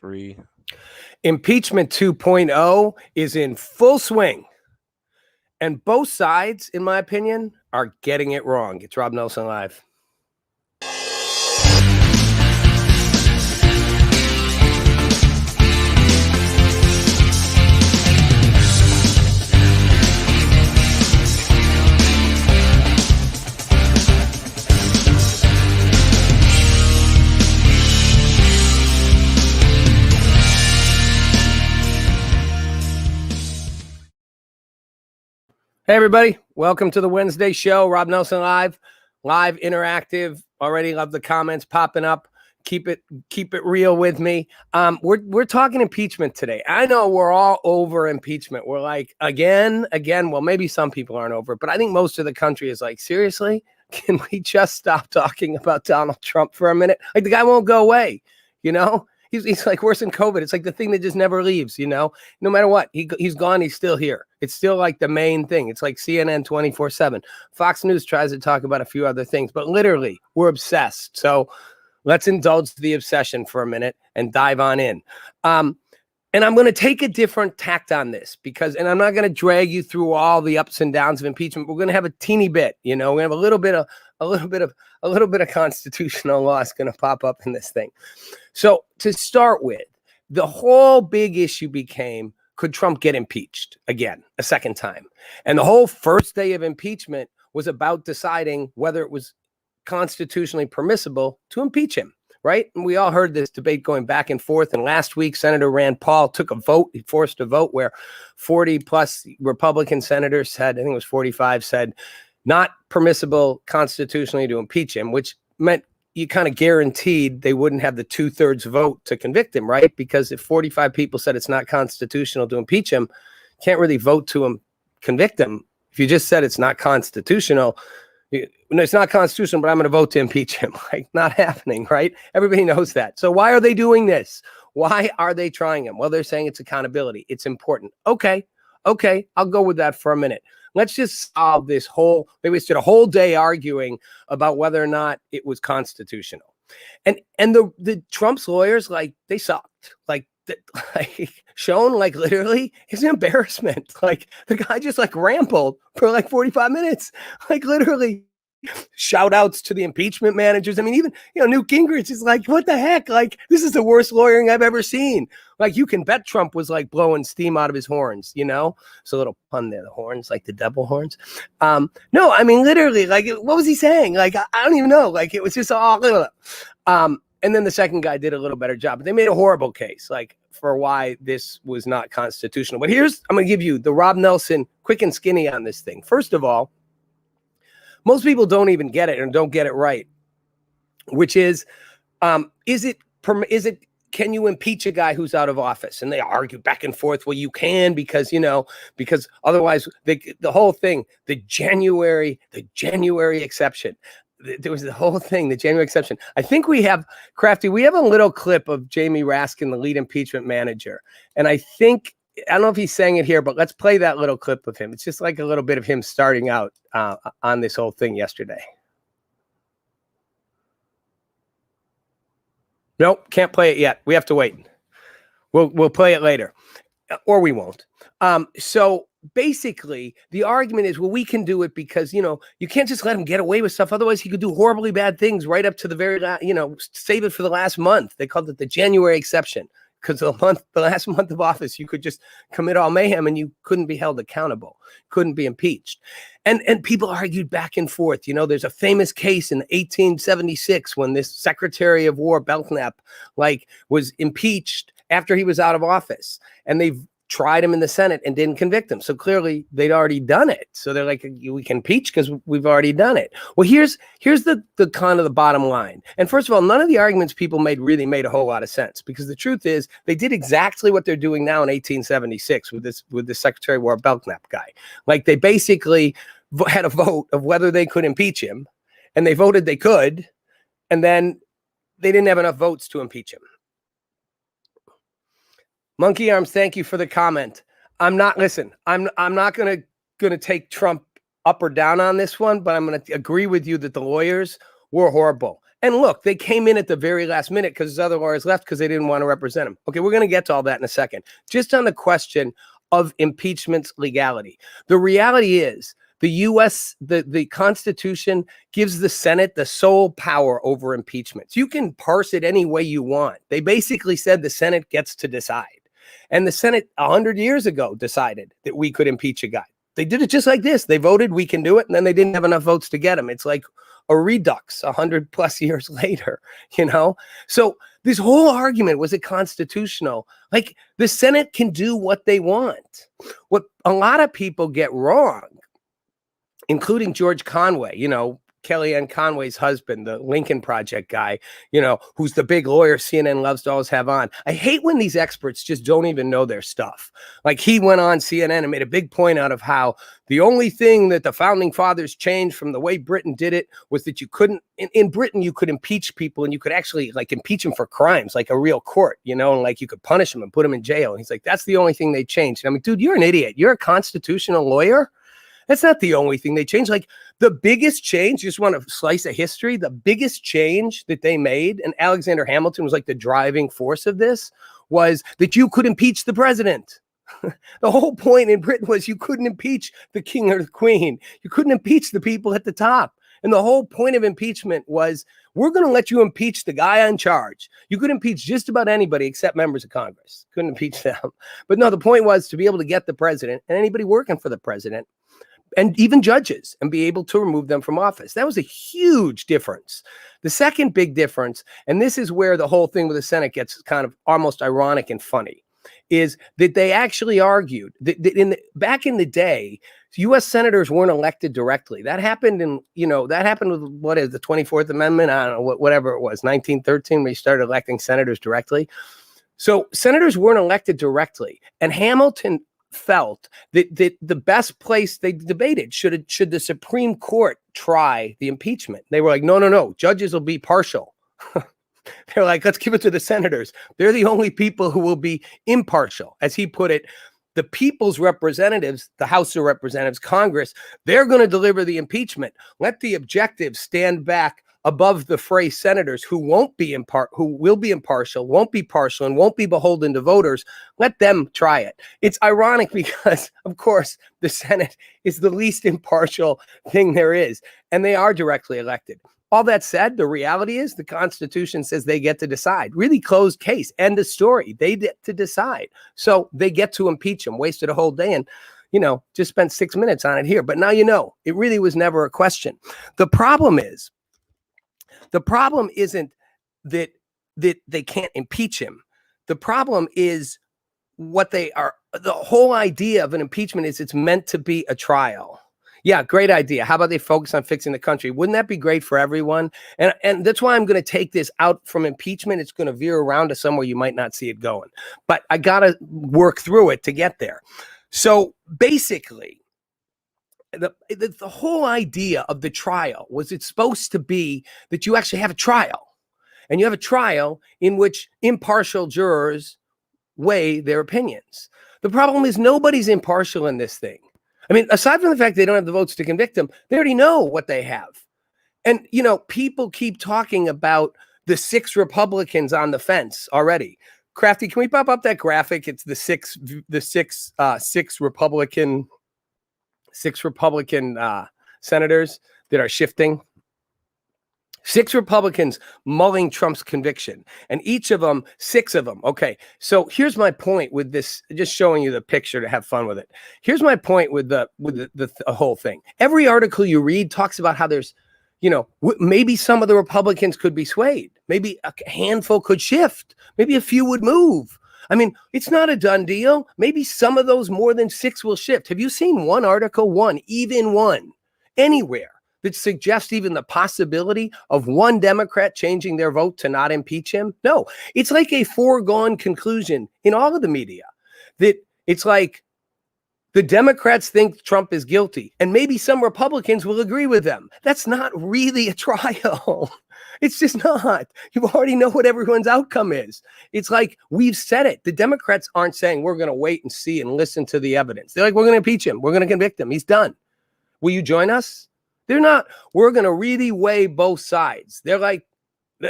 3. Impeachment 2.0 is in full swing. And both sides, in my opinion, are getting it wrong. It's Rob Nelson Live. Hey, everybody. Welcome to the Wednesday show. Rob Nelson Live, interactive. Already love the comments popping up. Keep it real with me. We're talking impeachment today. I know we're all over impeachment. We're like, again. Well, maybe some people aren't over it, but I think most of the country is like, seriously? Can we just stop talking about Donald Trump for a minute? Like, the guy won't go away, you know? He's like worse than COVID. It's like the thing that just never leaves, you know? No matter what, he's gone, he's still here. It's still like the main thing. It's like CNN 24/7. Fox News tries to talk about a few other things, but literally, we're obsessed. So let's indulge the obsession for a minute and dive on in. And I'm going to take a different tact on this and I'm not going to drag you through all the ups and downs of impeachment. We're going to have a teeny bit, you know, we have a little bit of constitutional law is going to pop up in this thing. So to start with, the whole big issue became, could Trump get impeached again, a second time? And the whole first day of impeachment was about deciding whether it was constitutionally permissible to impeach him. Right? And we all heard this debate going back and forth. And last week, Senator Rand Paul took a vote. He forced a vote where 40 plus Republican senators said, I think it was 45, said not permissible constitutionally to impeach him, which meant you kind of guaranteed they wouldn't have the 2/3 vote to convict him, right? Because if 45 people said it's not constitutional to impeach him, can't really vote to convict him. If you just said it's not constitutional, it's not constitutional, but I'm going to vote to impeach him. Like, not happening, right? Everybody knows that. So why are they doing this? Why are they trying him? Well, they're saying it's accountability. It's important. Okay. I'll go with that for a minute. Let's just solve this they wasted a whole day arguing about whether or not it was constitutional. And the Trump's lawyers, like, they sucked. Like shown, like, literally is an embarrassment. Like, the guy just like rambled for like 45 minutes, like, literally shout outs to the impeachment managers. I mean, even, Newt Gingrich is like, what the heck? Like, this is the worst lawyering I've ever seen. Like, you can bet Trump was like blowing steam out of his horns, It's a little pun there, the horns, like the devil horns. No, I mean, literally, like, what was he saying? Like, I don't even know. Like, it was just all, and then the second guy did a little better job, but they made a horrible case, like, for why this was not constitutional. But I'm going to give you the Rob Nelson quick and skinny on this thing. First of all, most people don't even get it and don't get it right, which is can you impeach a guy who's out of office? And they argue back and forth. Well, you can because otherwise the whole thing, the January exception. There was the whole thing, the January exception. I think we have, Crafty, we have a little clip of Jamie Raskin, the lead impeachment manager. And I don't know if he's saying it here, but let's play that little clip of him. It's just like a little bit of him starting out on this whole thing yesterday. Nope, can't play it yet. We have to wait. We'll play it later, or we won't. So basically, the argument is, well, we can do it because, you can't just let him get away with stuff. Otherwise, he could do horribly bad things right up to the very last, save it for the last month. They called it the January exception because the last month of office, you could just commit all mayhem and you couldn't be held accountable, couldn't be impeached. And people argued back and forth. There's a famous case in 1876 when this Secretary of War, Belknap, was impeached after he was out of office. And they've tried him in the Senate and didn't convict him. So clearly they'd already done it. So they're like, we can impeach because we've already done it. Well, here's the kind of the bottom line. And first of all, none of the arguments people made really made a whole lot of sense, because the truth is they did exactly what they're doing now in 1876 with this Secretary of War Belknap guy. Like, they basically had a vote of whether they could impeach him, and they voted they could, and then they didn't have enough votes to impeach him. Monkey Arms, thank you for the comment. I'm not gonna take Trump up or down on this one, but I'm gonna agree with you that the lawyers were horrible. And look, they came in at the very last minute because his other lawyers left because they didn't want to represent him. Okay, we're going to get to all that in a second. Just on the question of impeachment's legality. The reality is the U.S., the Constitution gives the Senate the sole power over impeachments. You can parse it any way you want. They basically said the Senate gets to decide. And the Senate 100 years ago decided that we could impeach a guy. They did it just like this. They voted, we can do it, and then they didn't have enough votes to get him. It's like a redux 100 plus years later, you know? So this whole argument, was it constitutional? Like, the Senate can do what they want. What a lot of people get wrong, including George Conway, you know, Kellyanne Conway's husband, the Lincoln Project guy, you know, who's the big lawyer CNN loves to always have on. I hate when these experts just don't even know their stuff. Like, he went on CNN and made a big point out of how the only thing that the founding fathers changed from the way Britain did it was that you couldn't, in Britain, you could impeach people and you could actually like impeach them for crimes, like a real court, you know, and like you could punish them and put them in jail. And he's like, that's the only thing they changed. And I'm like, dude, you're an idiot. You're a constitutional lawyer. That's not the only thing they changed. Like, the biggest change, you just want to slice of history, the biggest change that they made, and Alexander Hamilton was like the driving force of this, was that you could impeach the president. The whole point in Britain was you couldn't impeach the king or the queen. You couldn't impeach the people at the top. And the whole point of impeachment was, we're going to let you impeach the guy in charge. You could impeach just about anybody except members of Congress. Couldn't impeach them. But no, the point was to be able to get the president and anybody working for the president, and even judges, and be able to remove them from office. That was a huge difference. The second big difference, and this is where the whole thing with the Senate gets kind of almost ironic and funny, is that they actually argued that back in the day, U.S. senators weren't elected directly. That happened with what is the 24th Amendment? I don't know, whatever it was, 1913, when you started electing senators directly. So senators weren't elected directly. And Hamilton felt that the best place, they debated, should the Supreme Court try the impeachment. They were like, no, judges will be partial. They're like, let's give it to the senators. They're the only people who will be impartial. As he put it, the people's representatives, the House of Representatives, Congress, they're going to deliver the impeachment. Let the objectives stand back above the fray senators who will be impartial, won't be partial, and won't be beholden to voters. Let them try it. It's ironic because, of course, the Senate is the least impartial thing there is, and they are directly elected. All that said, the reality is the Constitution says they get to decide. Really closed case. End of story. They get to decide. So they get to impeach him. Wasted a whole day and, you know, just spent 6 minutes on it here. But now you know, it really was never a question. The problem isn't that they can't impeach him. The problem is what they are. The whole idea of an impeachment is it's meant to be a trial. Yeah, great idea. How about they focus on fixing the country? Wouldn't that be great for everyone? And that's why I'm going to take this out from impeachment. It's going to veer around to somewhere you might not see it going. But I got to work through it to get there. So basically, the whole idea of the trial was it's supposed to be that you actually have a trial. And you have a trial in which impartial jurors weigh their opinions. The problem is nobody's impartial in this thing. I mean, aside from the fact they don't have the votes to convict him, they already know what they have. And, you know, people keep talking about the 6 Republicans on the fence already. Crafty, can we pop up that graphic? It's the six Republican senators that are shifting. 6 Republicans mulling Trump's conviction, and each of them, 6 of them. Okay, so here's my point with this, just showing you the picture to have fun with it. Here's my point with the whole thing. Every article you read talks about how there's, you know, maybe some of the Republicans could be swayed. Maybe a handful could shift. Maybe a few would move. I mean, it's not a done deal. Maybe some of those more than 6 will shift. Have you seen one article, even one, anywhere that suggests even the possibility of one Democrat changing their vote to not impeach him? No, it's like a foregone conclusion in all of the media that it's like the Democrats think Trump is guilty, and maybe some Republicans will agree with them. That's not really a trial. It's just not. You already know what everyone's outcome is. It's like, we've said it. The Democrats aren't saying we're going to wait and see and listen to the evidence. They're like, we're going to impeach him. We're going to convict him. He's done. Will you join us? They're not. We're going to really weigh both sides. They're like,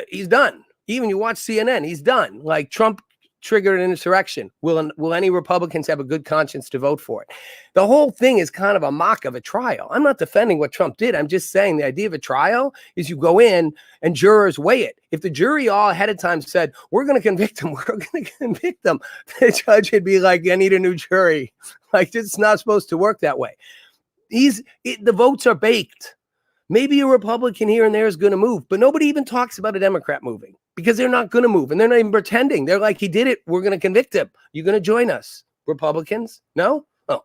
He's done. Even you watch CNN, he's done. Like, Trump triggered an insurrection. Will any Republicans have a good conscience to vote for it? The whole thing is kind of a mock of a trial. I'm not defending what Trump did. I'm just saying the idea of a trial is you go in and jurors weigh it. If the jury all ahead of time said, we're going to convict him, we're going to convict him, the judge would be like, I need a new jury. Like, it's not supposed to work that way. The votes are baked. Maybe a Republican here and there is going to move, but nobody even talks about a Democrat moving because they're not going to move, and they're not even pretending. They're like, he did it. We're going to convict him. You're going to join us, Republicans? No? Oh.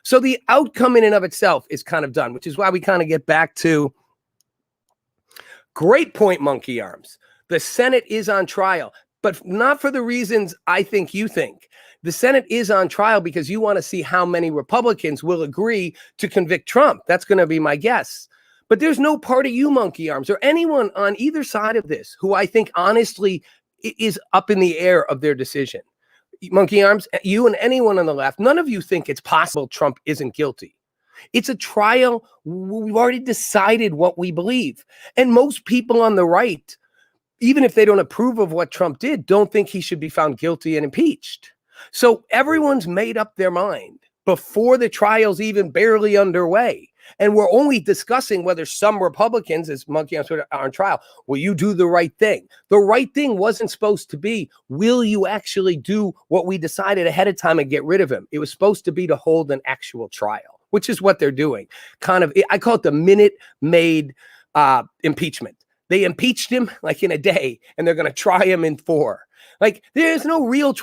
So the outcome in and of itself is kind of done, which is why we kind of get back to great point, Monkey Arms. The Senate is on trial, but not for the reasons I think you think. The Senate is on trial because you want to see how many Republicans will agree to convict Trump. That's going to be my guess. But there's no part of you, Monkey Arms, or anyone on either side of this who I think honestly is up in the air of their decision. Monkey Arms, you and anyone on the left, none of you think it's possible Trump isn't guilty. It's a trial. We've already decided what we believe. And most people on the right, even if they don't approve of what Trump did, don't think he should be found guilty and impeached. So everyone's made up their mind before the trial's even barely underway. And we're only discussing whether some Republicans, as Monkey Arms are on trial, will you do the right thing? The right thing wasn't supposed to be, will you actually do what we decided ahead of time and get rid of him? It was supposed to be to hold an actual trial, which is what they're doing. Kind of, I call it the Minute Maid impeachment. They impeached him like in a day, and they're going to try him in 4. Like, there's no real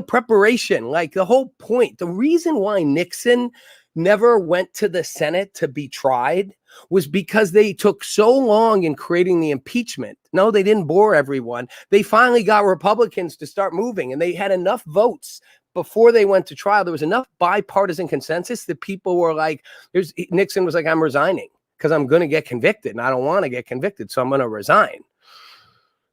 preparation. Like, the whole point, the reason why Nixon never went to the Senate to be tried was because they took so long in creating the impeachment. No, they didn't bore everyone. They finally got Republicans to start moving, and they had enough votes before they went to trial. There was enough bipartisan consensus that people were like, Nixon was like, I'm resigning because I'm going to get convicted, and I don't want to get convicted, so I'm going to resign.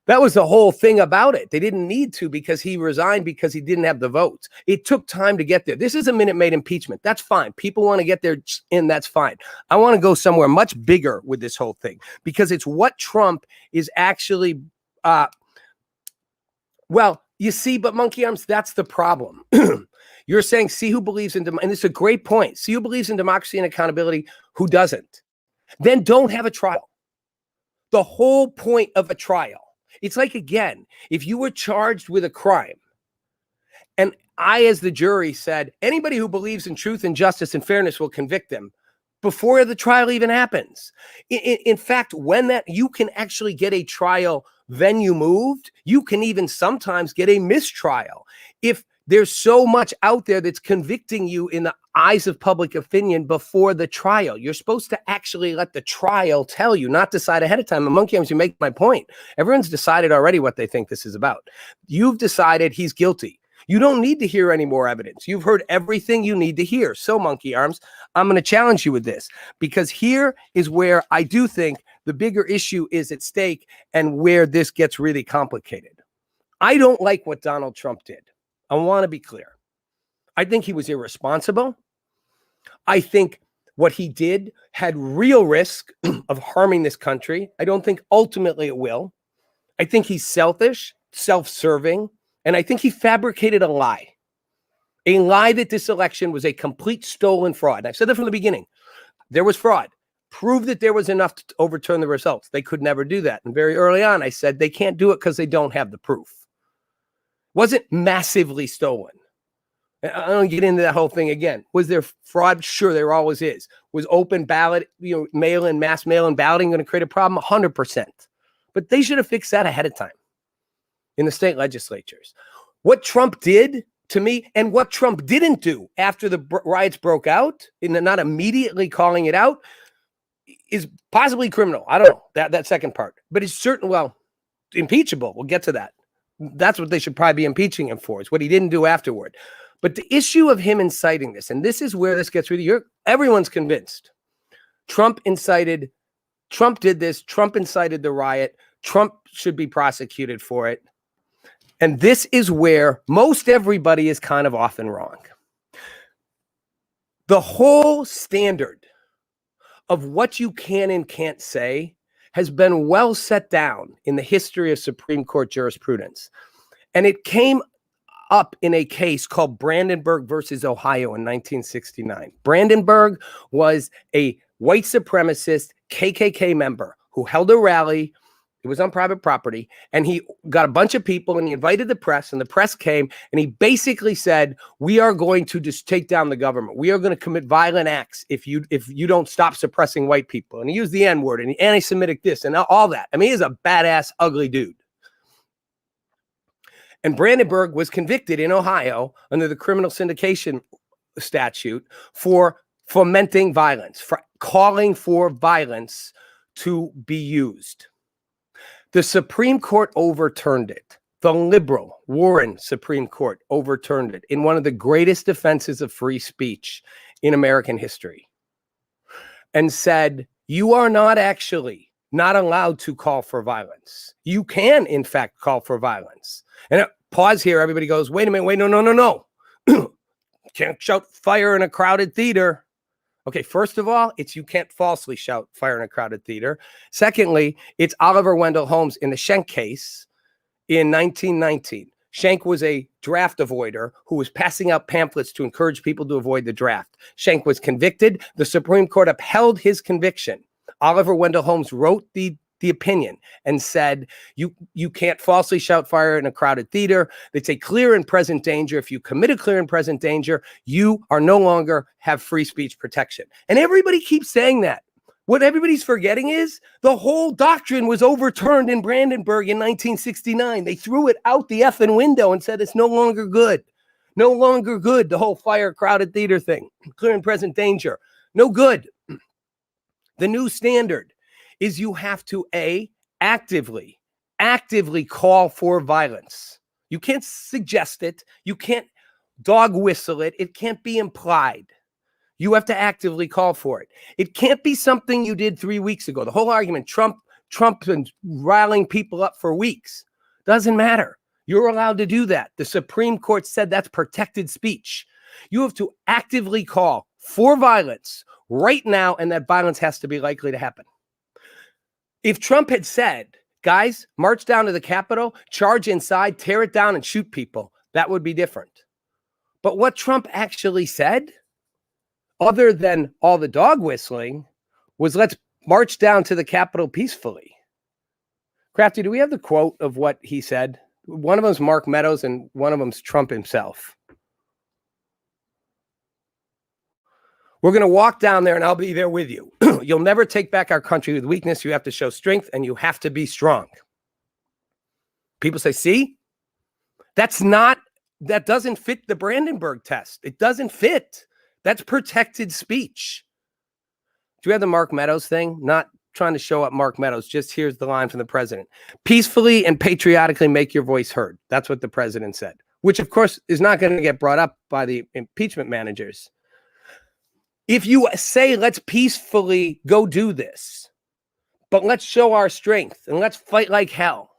That was the whole thing about it. They didn't need to because he resigned because he didn't have the votes. It took time to get there. This is a Minute Maid impeachment. That's fine. People want to get there in. That's fine. I want to go somewhere much bigger with this whole thing because it's what Trump is actually, well, you see, but Monkey Arms, that's the problem. You're saying, see who believes in, and it's a great point. See who believes in democracy and accountability, who doesn't. Then don't have a trial. The whole point of a trial. It's like, again, if you were charged with a crime and I, as the jury, said, anybody who believes in truth and justice and fairness will convict them before the trial even happens. In fact, when you can actually get a trial venue moved, you can even sometimes get a mistrial. If there's so much out there that's convicting you in the eyes of public opinion before the trial. You're supposed to actually let the trial tell you, not decide ahead of time. The Monkey Arms, you make my point. Everyone's decided already what they think this is about. You've decided he's guilty. You don't need to hear any more evidence. You've heard everything you need to hear. So, Monkey Arms, I'm going to challenge you with this, because here is where I do think the bigger issue is at stake and where this gets really complicated. I don't like what Donald Trump did. I want to be clear. I think he was irresponsible. I think what he did had real risk of harming this country. I don't think ultimately it will. I think he's selfish, self-serving, and I think he fabricated a lie that this election was a complete stolen fraud. And I've said that from the beginning. There was fraud. Prove that there was enough to overturn the results. They could never do that. And very early on, I said they can't do it because they don't have the proof. Wasn't massively stolen. I don't get into that whole thing again. Was there fraud? Sure, there always is. Was open ballot, mail-in, mass mail-in balloting going to create a problem? 100%. But they should have fixed that ahead of time in the state legislatures. What Trump did to me, and what Trump didn't do after the riots broke out, in not immediately calling it out, is possibly criminal. I don't know, that second part. But it's impeachable. We'll get to that. That's what they should probably be impeaching him for, is what he didn't do afterward. But the issue of him inciting this, and this is where this gets really, everyone's convinced. Trump did this, Trump incited the riot, Trump should be prosecuted for it. And this is where most everybody is kind of often wrong. The whole standard of what you can and can't say has been well set down in the history of Supreme Court jurisprudence. And it came up in a case called Brandenburg versus Ohio in 1969. Brandenburg was a white supremacist KKK member who held a rally. It was on private property, and he got a bunch of people and he invited the press, and the press came, and he basically said, we are going to just take down the government. We are going to commit violent acts if you don't stop suppressing white people. And he used the N-word and the anti-Semitic this and all that. I mean, he's a badass, ugly dude. And Brandenburg was convicted in Ohio under the criminal syndication statute for fomenting violence, for calling for violence to be used. The Supreme Court overturned it. The liberal Warren Supreme Court overturned it in one of the greatest defenses of free speech in American history, and said, you are not allowed to call for violence. You can, in fact, call for violence. And pause here. Everybody goes, wait a minute. Wait, no. Can't shout fire in a crowded theater. Okay, first of all, you can't falsely shout fire in a crowded theater. Secondly, it's Oliver Wendell Holmes in the Schenck case in 1919. Schenck was a draft avoider who was passing out pamphlets to encourage people to avoid the draft. Schenck was convicted. The Supreme Court upheld his conviction. Oliver Wendell Holmes wrote the opinion and said, you can't falsely shout fire in a crowded theater. It's a clear and present danger. If you commit a clear and present danger, you are no longer have free speech protection. And everybody keeps saying that. What everybody's forgetting is the whole doctrine was overturned in Brandenburg in 1969. They threw it out the effing window and said it's no longer good. No longer good, the whole fire crowded theater thing. Clear and present danger. No good. The new standard is you have to actively call for violence. You can't suggest it. You can't dog whistle it. It can't be implied. You have to actively call for it. It can't be something you did 3 weeks ago. The whole argument, Trump been riling people up for weeks. Doesn't matter. You're allowed to do that. The Supreme Court said that's protected speech. You have to actively call for violence right now, and that violence has to be likely to happen. If Trump had said, guys, march down to the Capitol, charge inside, tear it down, and shoot people, that would be different. But what Trump actually said, other than all the dog whistling, was let's march down to the Capitol peacefully. Crafty, do we have the quote of what he said? One of them's Mark Meadows and one of them's Trump himself. We're going to walk down there and I'll be there with you. You'll never take back our country with weakness. You have to show strength and you have to be strong. People say, see, that doesn't fit the Brandenburg test. It doesn't fit. That's protected speech. Do you have the Mark Meadows thing? Not trying to show up Mark Meadows. Just here's the line from the president. Peacefully and patriotically make your voice heard. That's what the president said, which of course is not going to get brought up by the impeachment managers. If you say, let's peacefully go do this, but let's show our strength and let's fight like hell,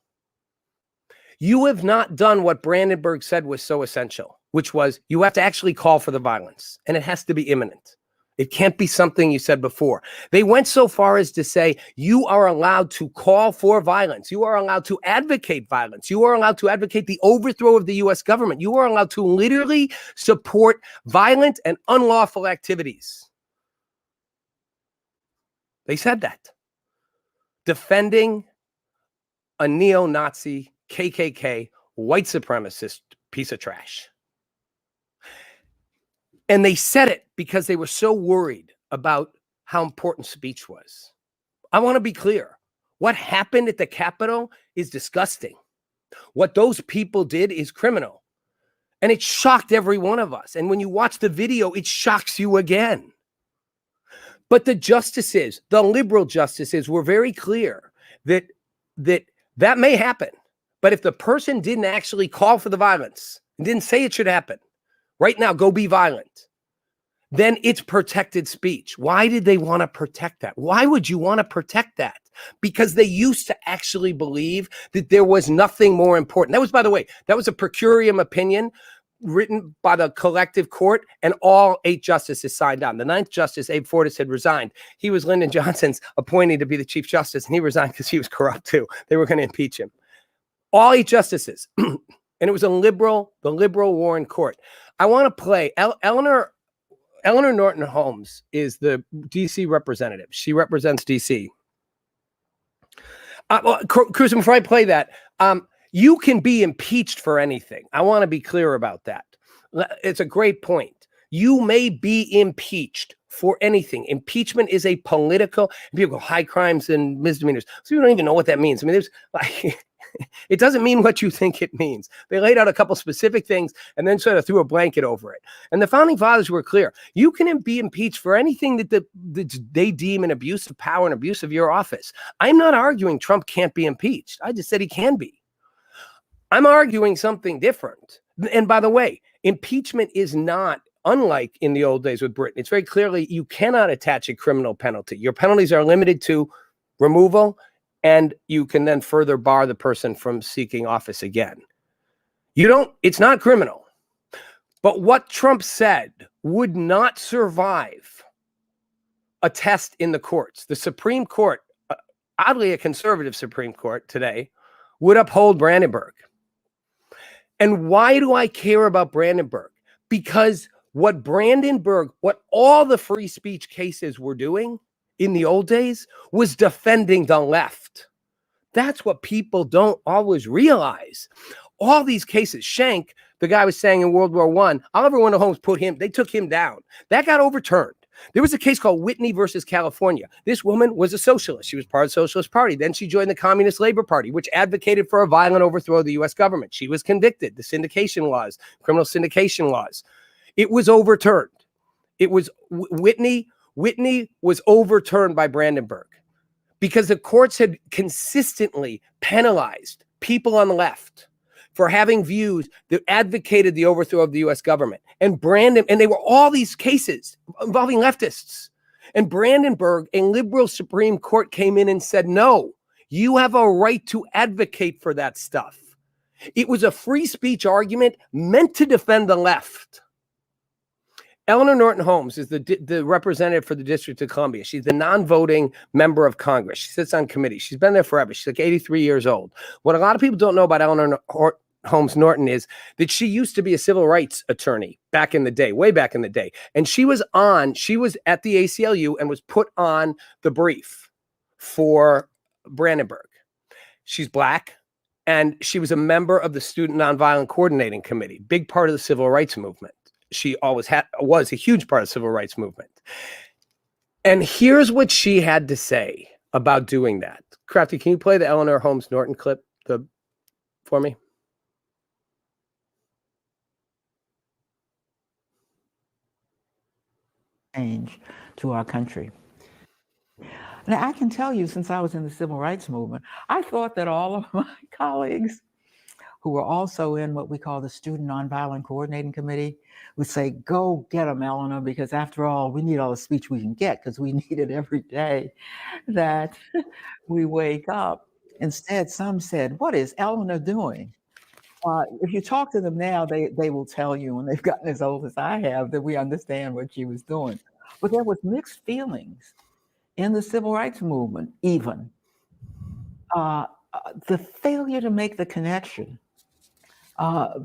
you have not done what Brandenburg said was so essential, which was you have to actually call for the violence, and it has to be imminent. It can't be something you said before. They went so far as to say you are allowed to call for violence. You are allowed to advocate violence. You are allowed to advocate the overthrow of the U.S. government. You are allowed to literally support violent and unlawful activities. They said that. Defending a neo-Nazi, KKK, white supremacist piece of trash. And they said it because they were so worried about how important speech was. I want to be clear. What happened at the Capitol is disgusting. What those people did is criminal. And it shocked every one of us. And when you watch the video, it shocks you again. But the justices, the liberal justices, were very clear that may happen. But if the person didn't actually call for the violence and didn't say it should happen, right now, go be violent, then it's protected speech. Why did they want to protect that? Why would you want to protect that? Because they used to actually believe that there was nothing more important. That was, by the way, that was a per curiam opinion written by the collective court, and all 8 justices signed on. The 9th justice, Abe Fortas, had resigned. He was Lyndon Johnson's appointee to be the chief justice, and he resigned because he was corrupt too. They were going to impeach him. All 8 justices. And it was the liberal Warren Court. I want to play Eleanor Norton Holmes is the DC representative. She represents DC. Cruz, before I play that, you can be impeached for anything. I want to be clear about that. It's a great point. You may be impeached for anything. Impeachment is a political, people go high crimes and misdemeanors. So you don't even know what that means. I mean, there's like, it doesn't mean what you think it means. They laid out a couple specific things and then sort of threw a blanket over it. And the founding fathers were clear. You can be impeached for anything that they deem an abuse of power and abuse of your office. I'm not arguing Trump can't be impeached. I just said he can be. I'm arguing something different. And by the way, impeachment is not unlike in the old days with Britain. It's very clearly you cannot attach a criminal penalty. Your penalties are limited to removal, and you can then further bar the person from seeking office again. It's not criminal. But what Trump said would not survive a test in the courts. The Supreme Court, oddly a conservative Supreme Court today, would uphold Brandenburg. And why do I care about Brandenburg? Because what all the free speech cases were doing in the old days was defending the left. That's what people don't always realize. All these cases, Schenck, the guy was saying in World War I, Oliver Wendell Holmes they took him down. That got overturned. There was a case called Whitney versus California. This woman was a socialist. She was part of the Socialist Party. Then she joined the Communist Labor Party, which advocated for a violent overthrow of the U.S. government. She was convicted. The syndication laws, criminal syndication laws. It was overturned. It was Whitney was overturned by Brandenburg because the courts had consistently penalized people on the left for having views that advocated the overthrow of the U.S. government. And they were all these cases involving leftists. And Brandenburg, a liberal Supreme Court, came in and said, no, you have a right to advocate for that stuff. It was a free speech argument meant to defend the left. Eleanor Norton Holmes is the representative for the District of Columbia. She's the non-voting member of Congress. She sits on committees. She's been there forever. She's like 83 years old. What a lot of people don't know about Eleanor Holmes Norton is that she used to be a civil rights attorney back in the day, way back in the day. And she was at the ACLU and was put on the brief for Brandenburg. She's Black, and she was a member of the Student Nonviolent Coordinating Committee, big part of the civil rights movement. She always was a huge part of the civil rights movement. And here's what she had to say about doing that. Crafty, can you play the Eleanor Holmes Norton clip for me? Change to our country. Now, I can tell you, since I was in the civil rights movement, I thought that all of my colleagues who were also in what we call the Student Nonviolent Coordinating Committee would say, go get them, Eleanor, because after all, we need all the speech we can get because we need it every day that we wake up. Instead, some said, what is Eleanor doing? If you talk to them now, they will tell you, when they've gotten as old as I have, that we understand what she was doing. But there was mixed feelings in the civil rights movement, even. The failure to make the connection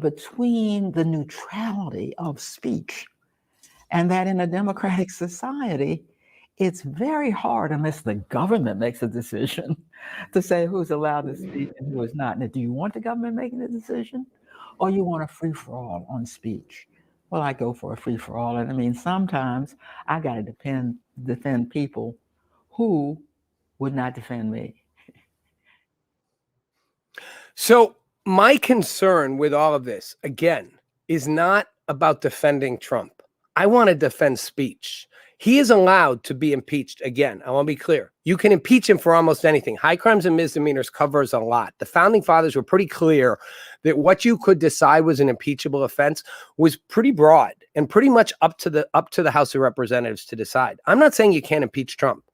between the neutrality of speech and that in a democratic society, it's very hard unless the government makes a decision to say who's allowed to speak and who is not. Now, do you want the government making the decision, or you want a free-for-all on speech? Well, I go for a free-for-all. And I mean, sometimes I got to defend people who would not defend me. So my concern with all of this, again, is not about defending Trump. I want to defend speech. He is allowed to be impeached again. I want to be clear. You can impeach him for almost anything. High crimes and misdemeanors covers a lot. The founding fathers were pretty clear that what you could decide was an impeachable offense was pretty broad and pretty much up to the House of Representatives to decide. I'm not saying you can't impeach Trump.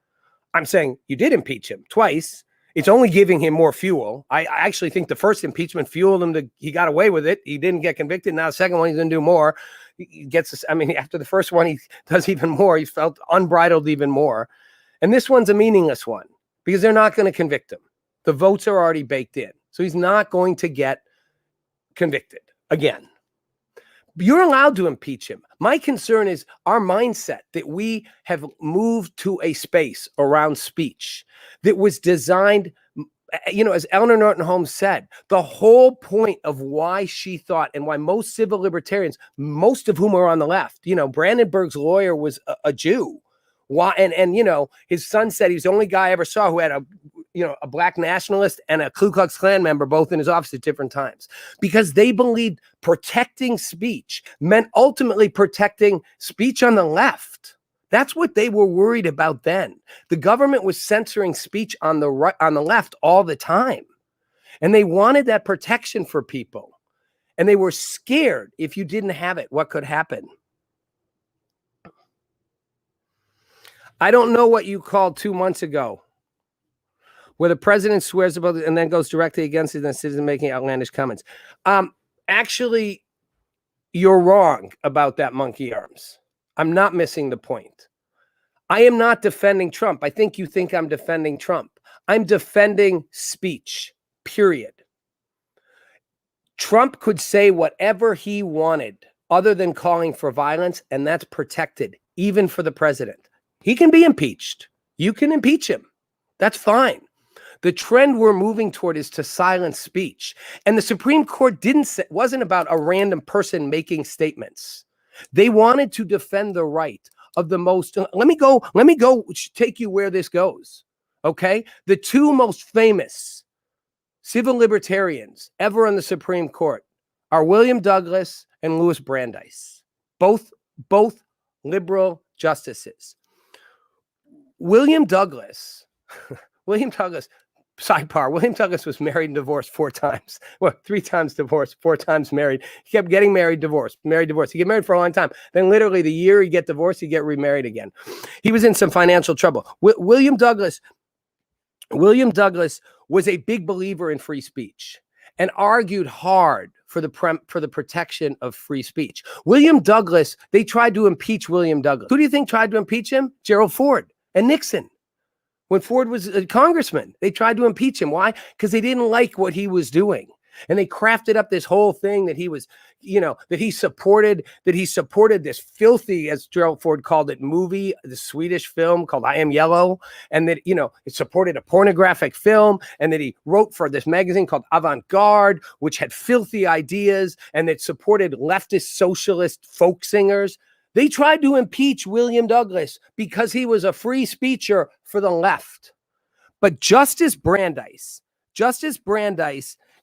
I'm saying you did impeach him twice, It's only giving him more fuel. I actually think the first impeachment fueled him he got away with it. He didn't get convicted. Now the second one, he's going to do more. He gets this. I mean, after the first one, he does even more. He felt unbridled even more. And this one's a meaningless one because they're not going to convict him. The votes are already baked in. So he's not going to get convicted again. You're allowed to impeach him. My concern is our mindset that we have moved to a space around speech that was designed, as Eleanor Norton Holmes said, the whole point of why she thought and why most civil libertarians, most of whom are on the left, Brandenburg's lawyer was a Jew. Why? And his son said he was the only guy I ever saw who had a black nationalist and a Ku Klux Klan member, both in his office at different times, because they believed protecting speech meant ultimately protecting speech on the left. That's what they were worried about then. The government was censoring speech on the right, on the left all the time. And they wanted that protection for people. And they were scared if you didn't have it, what could happen? I don't know what you called 2 months ago, where the president swears about it and then goes directly against it and citizen making outlandish comments. Actually, you're wrong about that monkey arms. I'm not missing the point. I am not defending Trump. I think you think I'm defending Trump. I'm defending speech, period. Trump could say whatever he wanted other than calling for violence, and that's protected, even for the president. He can be impeached. You can impeach him. That's fine. The trend we're moving toward is to silence speech. And the Supreme Court wasn't about a random person making statements. They wanted to defend the right of the most. Let me go take you where this goes. Okay. The two most famous civil libertarians ever on the Supreme Court are William Douglas and Louis Brandeis, both liberal justices. William Douglas, sidebar, William Douglas was married and divorced 4 times. Well, 3 times divorced, 4 times married. He kept getting married, divorced, married, divorced. He get married for a long time. Then literally the year he get divorced, he get remarried again. He was in some financial trouble. William Douglas was a big believer in free speech and argued hard for the protection of free speech. William Douglas, they tried to impeach William Douglas. Who do you think tried to impeach him? Gerald Ford and Nixon. When Ford was a congressman, they tried to impeach him. Why? Because they didn't like what he was doing. And they crafted up this whole thing that he was, that he supported this filthy, as Gerald Ford called it, movie, the Swedish film called I Am Yellow. And that, it supported a pornographic film. And that he wrote for this magazine called Avant-Garde, which had filthy ideas and that supported leftist socialist folk singers. They tried to impeach William Douglas because he was a free speecher for the left. But Justice Brandeis,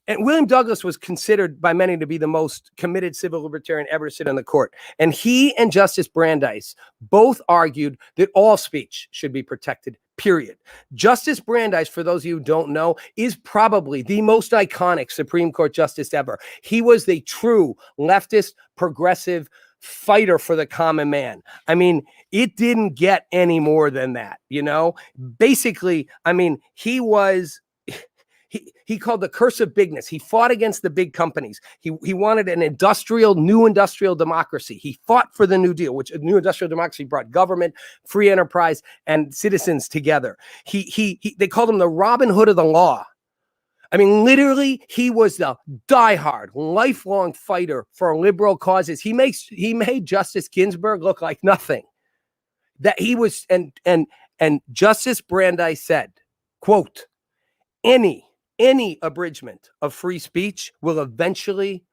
and William Douglas was considered by many to be the most committed civil libertarian ever to sit on the court. And he and Justice Brandeis both argued that all speech should be protected, period. Justice Brandeis, for those of you who don't know, is probably the most iconic Supreme Court justice ever. He was the true leftist, progressive fighter for the common man. I mean, it didn't get any more than that, Basically, I mean, he called the curse of bigness. He fought against the big companies. He wanted an new industrial democracy. He fought for the New Deal, which a new industrial democracy brought government, free enterprise, and citizens together. They called him the Robin Hood of the law. I mean, literally, he was the diehard, lifelong fighter for liberal causes. He made Justice Ginsburg look like nothing. That he was, and Justice Brandeis said, quote, any abridgment of free speech will eventually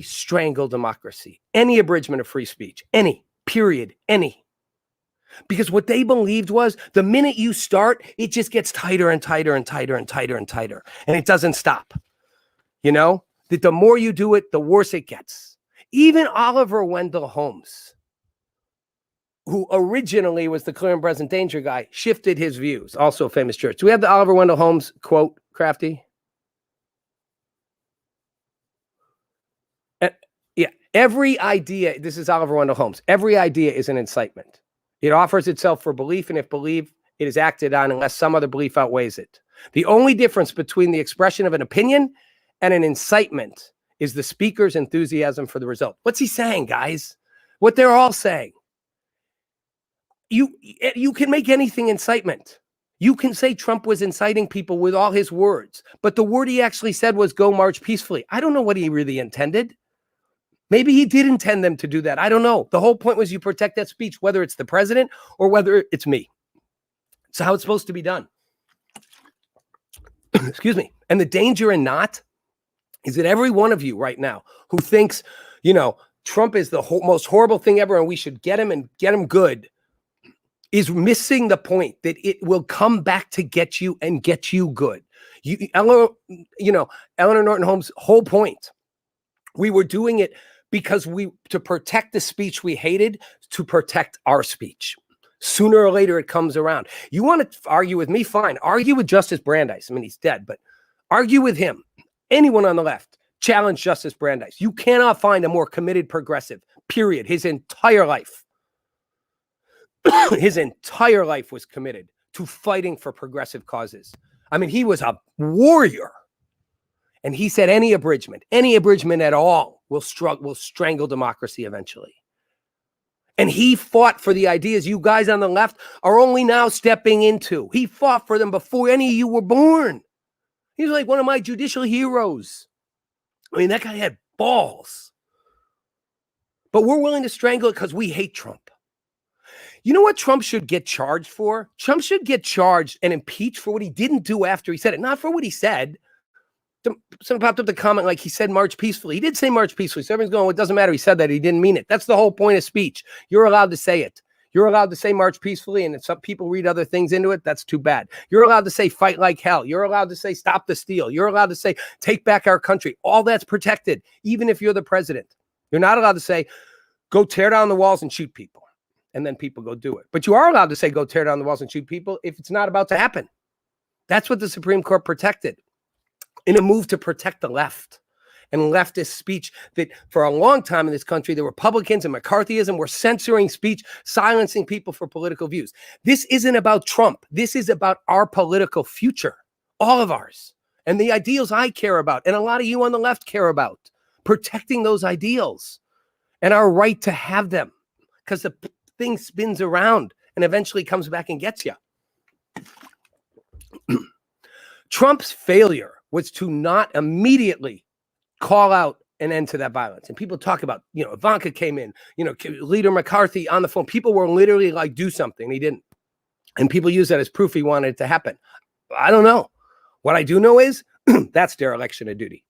strangle democracy. Any abridgment of free speech, any. Because what they believed was the minute you start, it just gets tighter and tighter and tighter and tighter and tighter. And it doesn't stop. That the more you do it, the worse it gets. Even Oliver Wendell Holmes, who originally was the clear and present danger guy, shifted his views. Also a famous church. Do we have the Oliver Wendell Holmes quote, Crafty? Yeah. Every this is Oliver Wendell Holmes. Every idea is an incitement. It offers itself for belief, and if believed, it is acted on unless some other belief outweighs it. The only difference between the expression of an opinion and an incitement is the speaker's enthusiasm for the result. What's he saying, guys? What they're all saying. You can make anything incitement. You can say Trump was inciting people with all his words, but the word he actually said was go march peacefully. I don't know what he really intended. Maybe he did intend them to do that. I don't know. The whole point was you protect that speech, whether it's the president or whether it's me. It's how it's supposed to be done. Excuse me. And the danger in not is that every one of you right now who thinks, Trump is the most horrible thing ever and we should get him and get him good is missing the point that it will come back to get you and get you good. Eleanor Norton Holmes' whole point, we were doing it because to protect the speech we hated, to protect our speech. Sooner or later, it comes around. You want to argue with me? Fine. Argue with Justice Brandeis. I mean, he's dead, but argue with him. Anyone on the left, challenge Justice Brandeis. You cannot find a more committed progressive, period. His entire life. His entire life was committed to fighting for progressive causes. I mean, he was a warrior. And he said any abridgment at all will strangle democracy eventually. And he fought for the ideas you guys on the left are only now stepping into. He fought for them before any of you were born. He's like one of my judicial heroes. I mean, that guy had balls. But we're willing to strangle it because we hate Trump. You know what Trump should get charged for? Trump should get charged and impeached for what he didn't do after he said it, not for what he said. Someone popped up the comment like he said march peacefully. He did say march peacefully. So everyone's going, well, it doesn't matter. He said that. He didn't mean it. That's the whole point of speech. You're allowed to say it. You're allowed to say march peacefully. And if some people read other things into it, that's too bad. You're allowed to say fight like hell. You're allowed to say stop the steal. You're allowed to say take back our country. All that's protected, even if you're the president. You're not allowed to say go tear down the walls and shoot people. And then people go do it. But you are allowed to say go tear down the walls and shoot people if it's not about to happen. That's what the Supreme Court protected in a move to protect the left and leftist speech that for a long time in this country, the Republicans and McCarthyism were censoring speech, silencing people for political views. This isn't about Trump. This is about our political future, all of ours, and the ideals I care about and a lot of you on the left care about, protecting those ideals and our right to have them because the thing spins around and eventually comes back and gets you. Trump's failure was to not immediately call out an end to that violence. And people talk about, Ivanka came in, Leader McCarthy on the phone. People were literally like, do something. He didn't. And people use that as proof he wanted it to happen. I don't know. What I do know is that's dereliction of duty.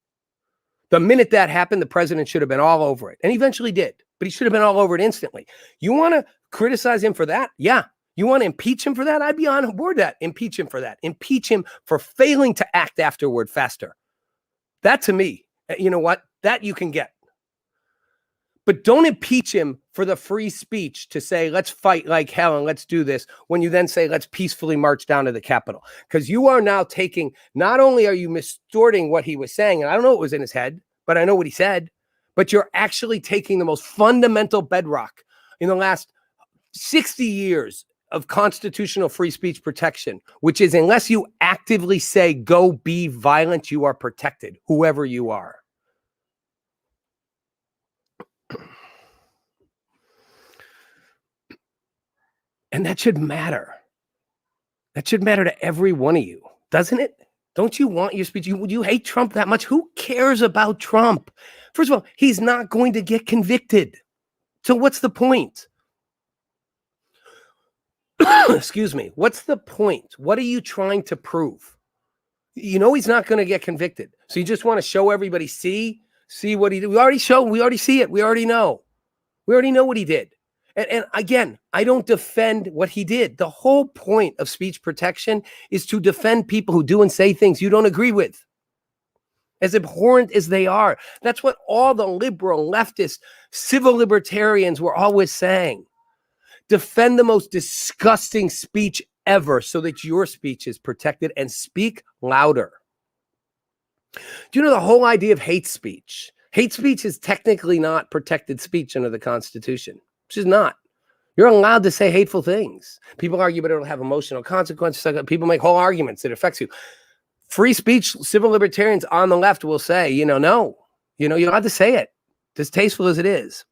The minute that happened, the president should have been all over it. And he eventually did. But he should have been all over it instantly. You want to criticize him for that? Yeah. You want to impeach him for that? I'd be on board that. Impeach him for that. Impeach him for failing to act afterward faster. That to me, you know what? That you can get. But don't impeach him for the free speech to say, let's fight like hell and let's do this, when you then say, let's peacefully march down to the Capitol. Because you are now taking, not only are you mistorting what he was saying, and I don't know what was in his head, but I know what he said, but you're actually taking the most fundamental bedrock in the last 60 years of constitutional free speech protection, which is unless you actively say, go be violent, you are protected, whoever you are. And that should matter. That should matter to every one of you, doesn't it? Don't you want your speech? You hate Trump that much? Who cares about Trump? First of all, he's not going to get convicted. So what's the point? Excuse me. What's the point? What are you trying to prove? You know he's not going to get convicted. So you just want to show everybody, see what he did. We already see it. We already know. We already know what he did. And again, I don't defend what he did. The whole point of speech protection is to defend people who do and say things you don't agree with, as abhorrent as they are. That's what all the liberal, leftist, civil libertarians were always saying. Defend the most disgusting speech ever so that your speech is protected, and speak louder. Do you know the whole idea of hate speech? Hate speech is technically not protected speech under the Constitution. Which is not. You're allowed to say hateful things. People argue, but it'll have emotional consequences. People make whole arguments that affects you. Free speech, civil libertarians on the left will say, no, you're allowed to say it, distasteful as it is.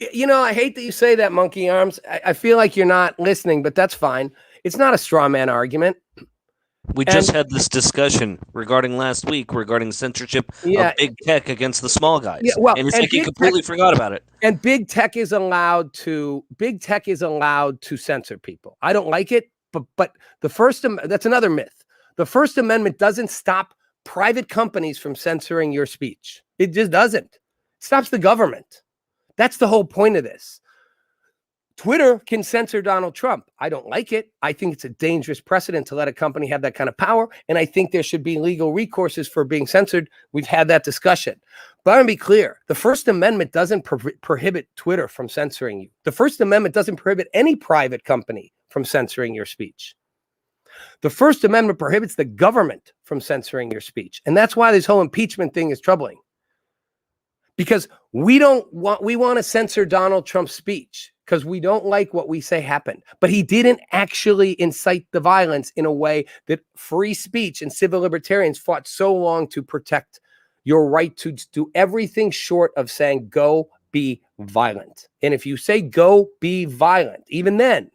I hate that you say that, Monkey Arms. I feel like you're not listening, but that's fine. It's not a straw man argument. We just had this discussion regarding last week regarding censorship of big tech against the small guys. Yeah, well, and it's like you completely forgot about it. And big tech is allowed to censor people. I don't like it, but that's another myth. The First Amendment doesn't stop private companies from censoring your speech. It just doesn't. It stops the government. That's the whole point of this. Twitter can censor Donald Trump. I don't like it. I think it's a dangerous precedent to let a company have that kind of power. And I think there should be legal recourses for being censored. We've had that discussion. But I want to be clear. The First Amendment doesn't prohibit Twitter from censoring you. The First Amendment doesn't prohibit any private company from censoring your speech. The First Amendment prohibits the government from censoring your speech. And that's why this whole impeachment thing is troubling. Because we want to censor Donald Trump's speech because we don't like what we say happened. But he didn't actually incite the violence in a way that free speech and civil libertarians fought so long to protect your right to do everything short of saying, go be violent. And if you say go be violent, even then,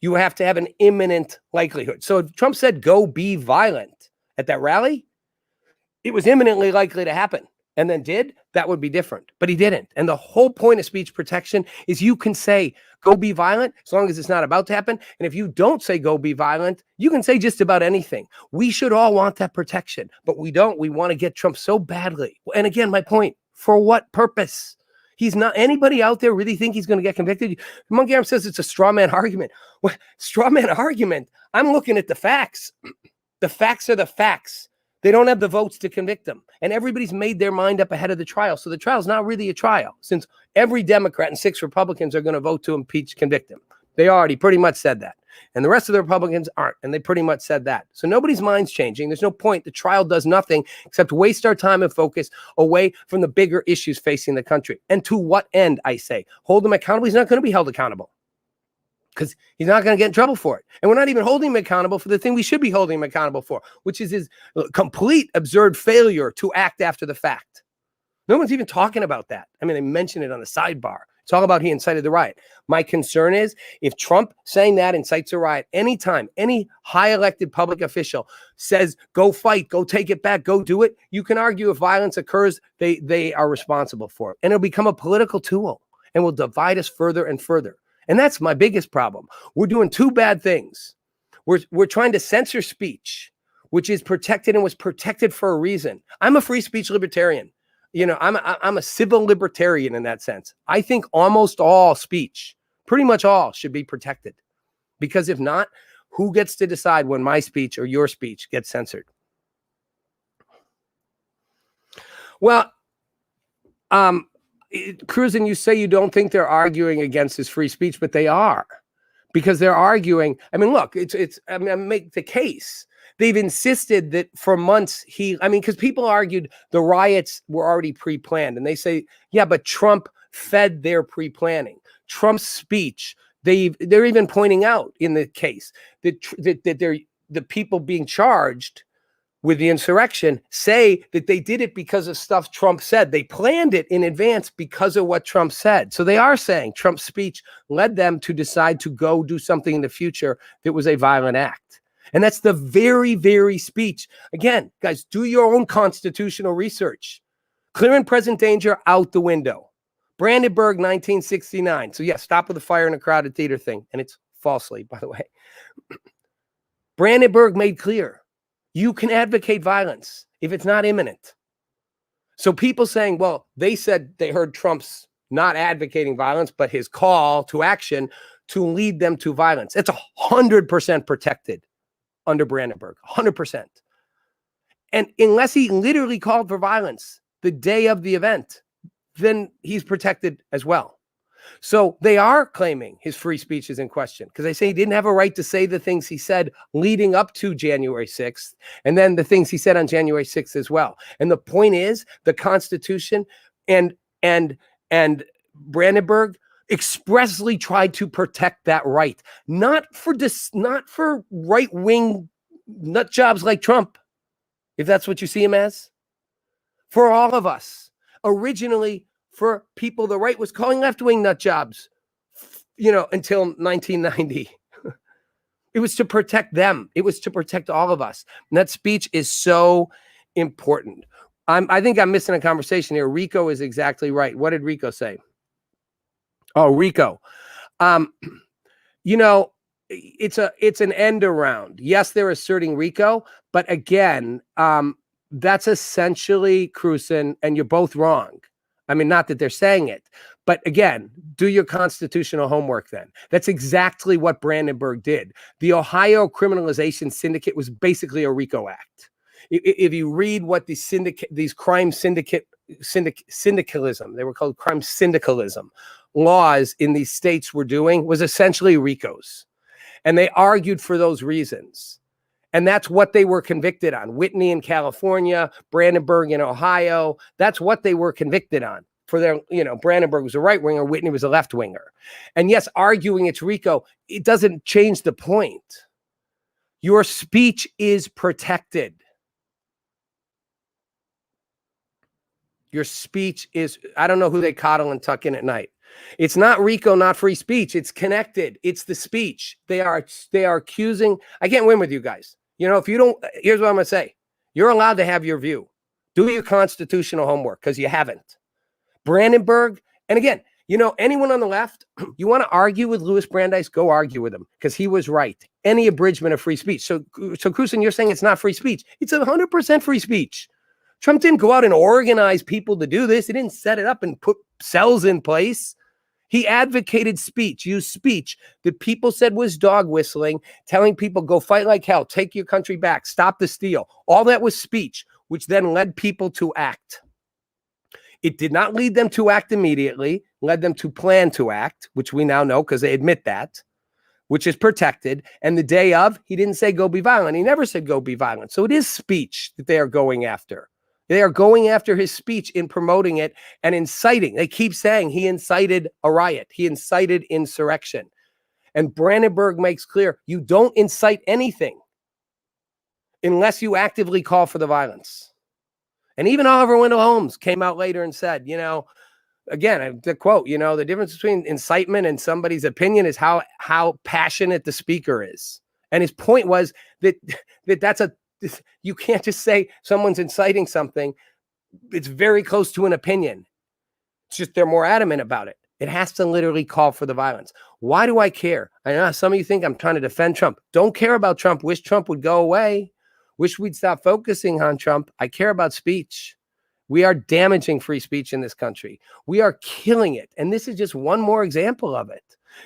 you have to have an imminent likelihood. So if Trump said go be violent at that rally, it was imminently likely to happen. And then that would be different. But he didn't. And the whole point of speech protection is you can say, go be violent, as long as it's not about to happen. And if you don't say go be violent, you can say just about anything. We should all want that protection, but we don't. We want to get Trump so badly. And again, my point, for what purpose? He's not, anybody out there really think he's going to get convicted? Monkey Arm says it's a straw man argument. What straw man argument? I'm looking at the facts. The facts are the facts. They don't have the votes to convict him. And everybody's made their mind up ahead of the trial. So the trial's not really a trial, since every Democrat and 6 Republicans are going to vote to convict him. They already pretty much said that. And the rest of the Republicans aren't. And they pretty much said that. So nobody's mind's changing. There's no point. The trial does nothing except waste our time and focus away from the bigger issues facing the country. And to what end, I say? Hold him accountable. He's not going to be held accountable, because he's not going to get in trouble for it. And we're not even holding him accountable for the thing we should be holding him accountable for, which is his complete absurd failure to act after the fact. No one's even talking about that. I mean, they mention it on the sidebar. It's all about he incited the riot. My concern is if Trump saying that incites a riot, anytime any high elected public official says, go fight, go take it back, go do it, you can argue if violence occurs, they are responsible for it. And it'll become a political tool and will divide us further and further. And that's my biggest problem. We're doing two bad things. We're trying to censor speech, which is protected and was protected for a reason. I'm a free speech libertarian. I'm a civil libertarian in that sense. I think almost all speech, pretty much all, should be protected. Because if not, who gets to decide when my speech or your speech gets censored? Well, Cruz, and you say you don't think they're arguing against his free speech, but they are, because they're arguing. I mean, look, I make the case. They've insisted that for months because people argued the riots were already pre-planned, and they say, yeah, but Trump fed their pre-planning. Trump's speech, they're even pointing out in the case that the people being charged with the insurrection say that they did it because of stuff Trump said. They planned it in advance because of what Trump said. So they are saying Trump's speech led them to decide to go do something in the future that was a violent act. And that's the very, very speech. Again, guys, do your own constitutional research. Clear and present danger out the window. Brandenburg, 1969. So yeah, stop with the fire in a crowded theater thing. And it's falsely, by the way. Brandenburg made clear, you can advocate violence if it's not imminent. So people saying, well, they said they heard Trump's not advocating violence, but his call to action to lead them to violence. It's 100% protected under Brandenburg, 100%. And unless he literally called for violence the day of the event, then he's protected as well. So they are claiming his free speech is in question because they say he didn't have a right to say the things he said leading up to January 6th, and then the things he said on January 6th as well. And the point is the Constitution and Brandenburg expressly tried to protect that right, not for right-wing nut jobs like Trump, if that's what you see him as, for all of us. Originally, for people the right was calling left-wing nut jobs, until 1990. It was to protect them. It was to protect all of us. And that speech is so important. I think I'm missing a conversation here. Rico is exactly right. What did Rico say? Oh, Rico. It's an end around. Yes, they're asserting Rico, but again, that's essentially Cruzen, and you're both wrong. I mean, not that they're saying it, but again, do your constitutional homework then. That's exactly what Brandenburg did. The Ohio criminalization syndicate was basically a RICO Act. If you read what these crime syndicalism, they were called crime syndicalism, laws in these states were doing was essentially RICOs. And they argued for those reasons. And that's what they were convicted on. Whitney in California, Brandenburg in Ohio. That's what they were convicted on. For their, Brandenburg was a right winger, Whitney was a left winger. And yes, arguing it's RICO, it doesn't change the point. Your speech is protected. Your speech is, I don't know who they coddle and tuck in at night. It's not RICO, not free speech. It's connected. It's the speech. They are accusing. I can't win with you guys. If you don't, here's what I'm going to say. You're allowed to have your view. Do your constitutional homework because you haven't. Brandenburg, and again, anyone on the left, you want to argue with Louis Brandeis, go argue with him because he was right. Any abridgment of free speech. So Cruzen, you're saying it's not free speech. It's 100% free speech. Trump didn't go out and organize people to do this. He didn't set it up and put cells in place. He advocated speech, used speech that people said was dog whistling, telling people go fight like hell, take your country back, stop the steal. All that was speech, which then led people to act. It did not lead them to act immediately, led them to plan to act, which we now know because they admit that, which is protected. And the day of, he didn't say go be violent. He never said go be violent. So it is speech that they are going after. They are going after his speech in promoting it and inciting. They keep saying he incited a riot. He incited insurrection. And Brandenburg makes clear you don't incite anything unless you actively call for the violence. And even Oliver Wendell Holmes came out later and said, again, the quote, the difference between incitement and somebody's opinion is how passionate the speaker is. And his point was that you can't just say someone's inciting something. It's very close to an opinion. It's just they're more adamant about it. It has to literally call for the violence. Why do I care? I know some of you think I'm trying to defend Trump. Don't care about Trump. Wish Trump would go away. Wish we'd stop focusing on Trump. I care about speech. We are damaging free speech in this country. We are killing it. And this is just one more example of it.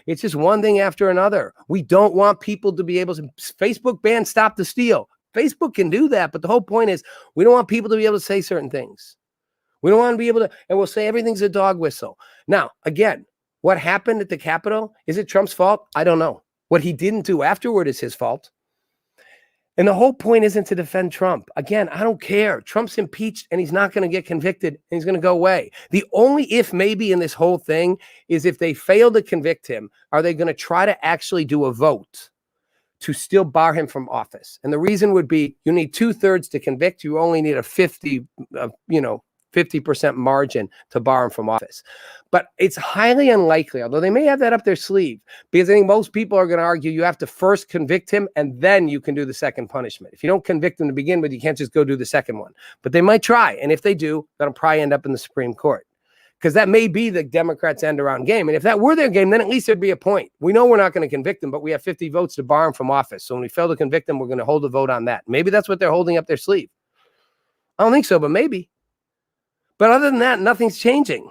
It's just one thing after another. We don't want people to be able to. Facebook ban Stop the Steal. Facebook can do that, but the whole point is we don't want people to be able to say certain things. We don't want to be able to, and we'll say everything's a dog whistle. Now, again, what happened at the Capitol, is it Trump's fault? I don't know. What he didn't do afterward is his fault. And the whole point isn't to defend Trump. Again, I don't care. Trump's impeached and he's not going to get convicted and he's going to go away. The only if maybe in this whole thing is if they fail to convict him, are they going to try to actually do a vote to still bar him from office? And the reason would be you need 2/3 to convict. You only need a 50% margin to bar him from office. But it's highly unlikely, although they may have that up their sleeve, because I think most people are going to argue you have to first convict him and then you can do the second punishment. If you don't convict him to begin with, you can't just go do the second one. But they might try. And if they do, that'll probably end up in the Supreme Court. Because that may be the Democrats' end-around game. And if that were their game, then at least there'd be a point. We know we're not going to convict them, but we have 50 votes to bar him from office. So when we fail to convict them, we're going to hold a vote on that. Maybe that's what they're holding up their sleeve. I don't think so, but maybe. But other than that, nothing's changing.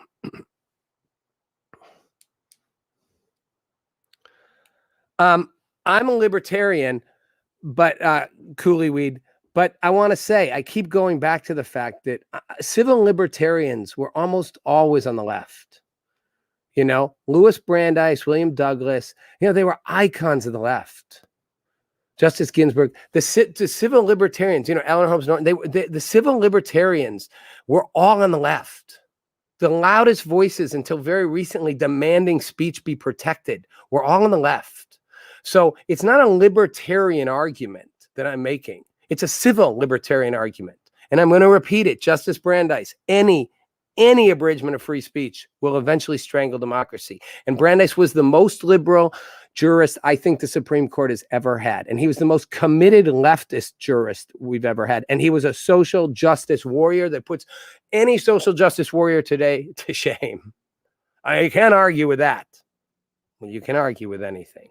I'm a libertarian, but Cooleyweed. But I want to say, I keep going back to the fact that civil libertarians were almost always on the left. Louis Brandeis, William Douglas, they were icons of the left. Justice Ginsburg, the civil libertarians, Eleanor Holmes Norton, the civil libertarians were all on the left. the loudest voices until very recently demanding speech be protected were all on the left. So it's not a libertarian argument that I'm making. It's a civil libertarian argument. And I'm going to repeat it. Justice Brandeis, any abridgment of free speech will eventually strangle democracy. And Brandeis was the most liberal jurist I think the Supreme Court has ever had. And he was the most committed leftist jurist we've ever had. And he was a social justice warrior that puts any social justice warrior today to shame. I can't argue with that. Well, you can argue with anything.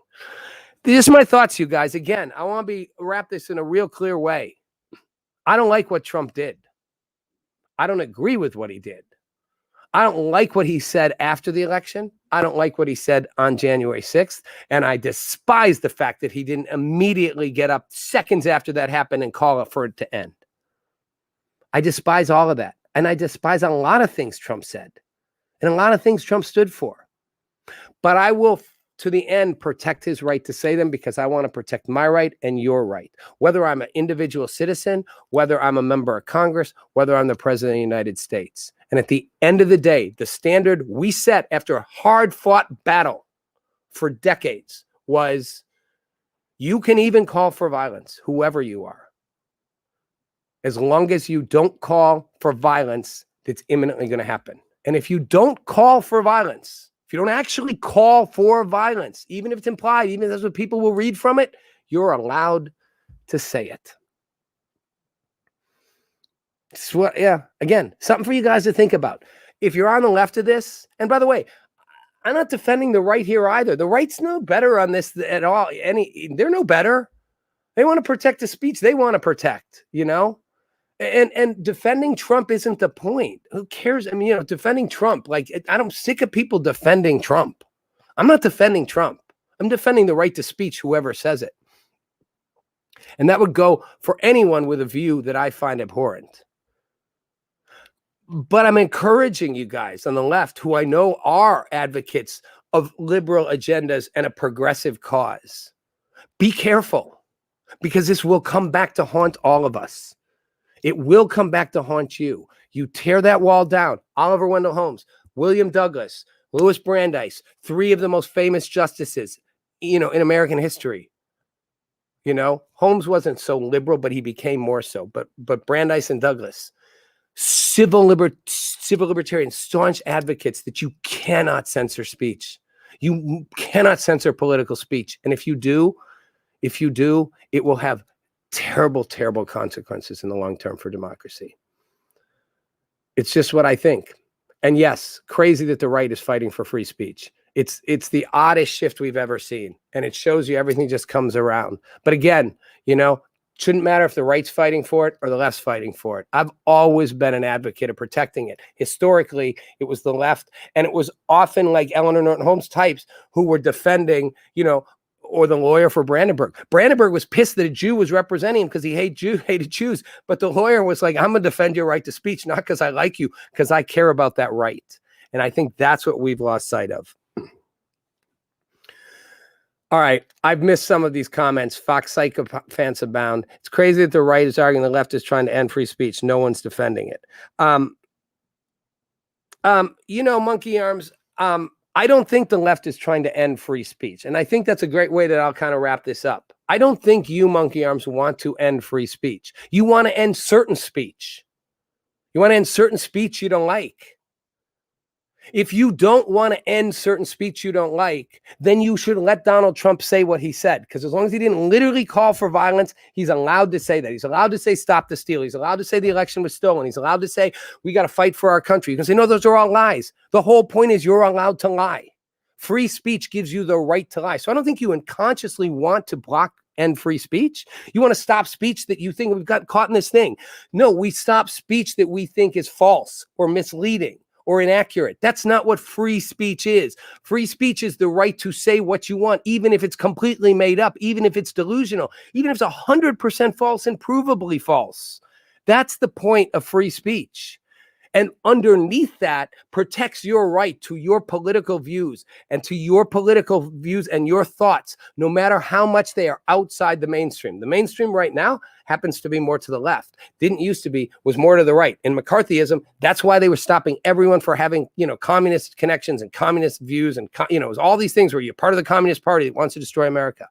These are my thoughts, you guys. Again, I want to wrap this in a real clear way. I don't like what Trump did. I don't agree with what he did. I don't like what he said after the election. I don't like what he said on January 6th. And I despise the fact that he didn't immediately get up seconds after that happened and call for it to end. I despise all of that. And I despise a lot of things Trump said and a lot of things Trump stood for. But I will, to the end, protect his right to say them because I want to protect my right and your right. Whether I'm an individual citizen, whether I'm a member of Congress, whether I'm the president of the United States. And at the end of the day, the standard we set after a hard-fought battle for decades was you can even call for violence, whoever you are, as long as you don't call for violence that's imminently going to happen. And if you don't call for violence, if you don't actually call for violence, even if it's implied, even if that's what people will read from it, you're allowed to say it. Again, something for you guys to think about. If you're on the left of this, and by the way, I'm not defending the right here either. The right's no better on this at all. They're no better. They want to protect the speech they want to protect, you know? And defending Trump isn't the point. Who cares? I mean, defending Trump, I'm sick of people defending Trump. I'm not defending Trump. I'm defending the right to speech, whoever says it. And that would go for anyone with a view that I find abhorrent. But I'm encouraging you guys on the left who I know are advocates of liberal agendas and a progressive cause. Be careful, because this will come back to haunt all of us. It will come back to haunt you. You tear that wall down. Oliver Wendell Holmes, William Douglas, Louis Brandeis, three of the most famous justices, in American history. Holmes wasn't so liberal, but he became more so. But Brandeis and Douglas, civil libertarians, staunch advocates that you cannot censor speech. You cannot censor political speech. And if you do, it will have terrible, terrible consequences in the long term for democracy. It's just what I think. And yes, crazy that the right is fighting for free speech. It's the oddest shift we've ever seen. And it shows you everything just comes around. But again, shouldn't matter if the right's fighting for it or the left's fighting for it. I've always been an advocate of protecting it. Historically, it was the left, and it was often like Eleanor Norton Holmes types who were defending, or the lawyer for Brandenburg. Brandenburg was pissed that a Jew was representing him because he hated Jews. But the lawyer was like, I'm going to defend your right to speech, not because I like you, because I care about that right. And I think that's what we've lost sight of. All right, I've missed some of these comments. Fox psychophants abound. It's crazy that the right is arguing the left is trying to end free speech. No one's defending it. Monkey Arms, I don't think the left is trying to end free speech. And I think that's a great way that I'll kind of wrap this up. I don't think you, Monkey Arms, want to end free speech. You want to end certain speech. You want to end certain speech you don't like. If you don't want to end certain speech you don't like, then you should let Donald Trump say what he said. Because as long as he didn't literally call for violence, he's allowed to say that. He's allowed to say stop the steal. He's allowed to say the election was stolen. He's allowed to say we got to fight for our country. You can say, no, those are all lies. The whole point is you're allowed to lie. Free speech gives you the right to lie. So I don't think you unconsciously want to block and free speech. You want to stop speech that you think we've got caught in this thing. No, we stop speech that we think is false or misleading or inaccurate. That's not what free speech is. Free speech is the right to say what you want, even if it's completely made up, even if it's delusional, even if it's 100% false and provably false. That's the point of free speech. And underneath that protects your right to your political views and your thoughts, no matter how much they are outside the mainstream. The mainstream right now happens to be more to the left. Didn't used to be, was more to the right. In McCarthyism, that's why they were stopping everyone for having, communist connections and communist views and, it was all these things where you're part of the Communist Party that wants to destroy America.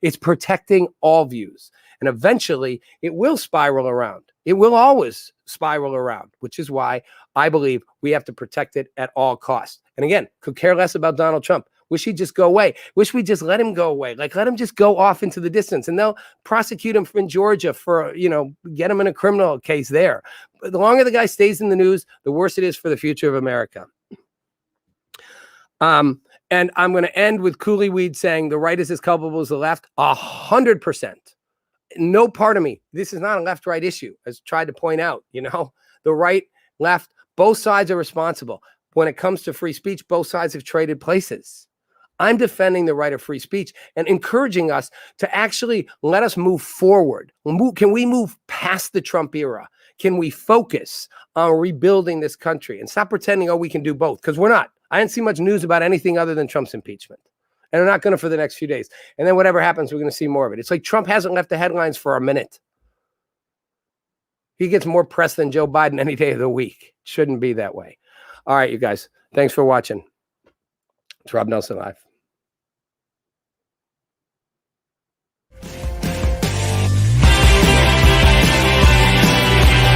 It's protecting all views. And eventually it will spiral around. It will always spiral around, which is why I believe we have to protect it at all costs. And again, could care less about Donald Trump. Wish he'd just go away. Wish we just let him go away. Like, let him just go off into the distance, and they'll prosecute him in Georgia for, get him in a criminal case there. But the longer the guy stays in the news, the worse it is for the future of America. And I'm going to end with Cooley Weed saying the right is as culpable as the left. 100%. No part of me. This is not a left-right issue, as tried to point out. The right, left, both sides are responsible. When it comes to free speech, both sides have traded places. I'm defending the right of free speech and encouraging us to actually let us move forward. Can we move past the Trump era? Can we focus on rebuilding this country and stop pretending, we can do both? Because we're not. I didn't see much news about anything other than Trump's impeachment. And we're not going to for the next few days. And then whatever happens, we're going to see more of it. It's like Trump hasn't left the headlines for a minute. He gets more press than Joe Biden any day of the week. Shouldn't be that way. All right, you guys. Thanks for watching. It's Rob Nelson Live.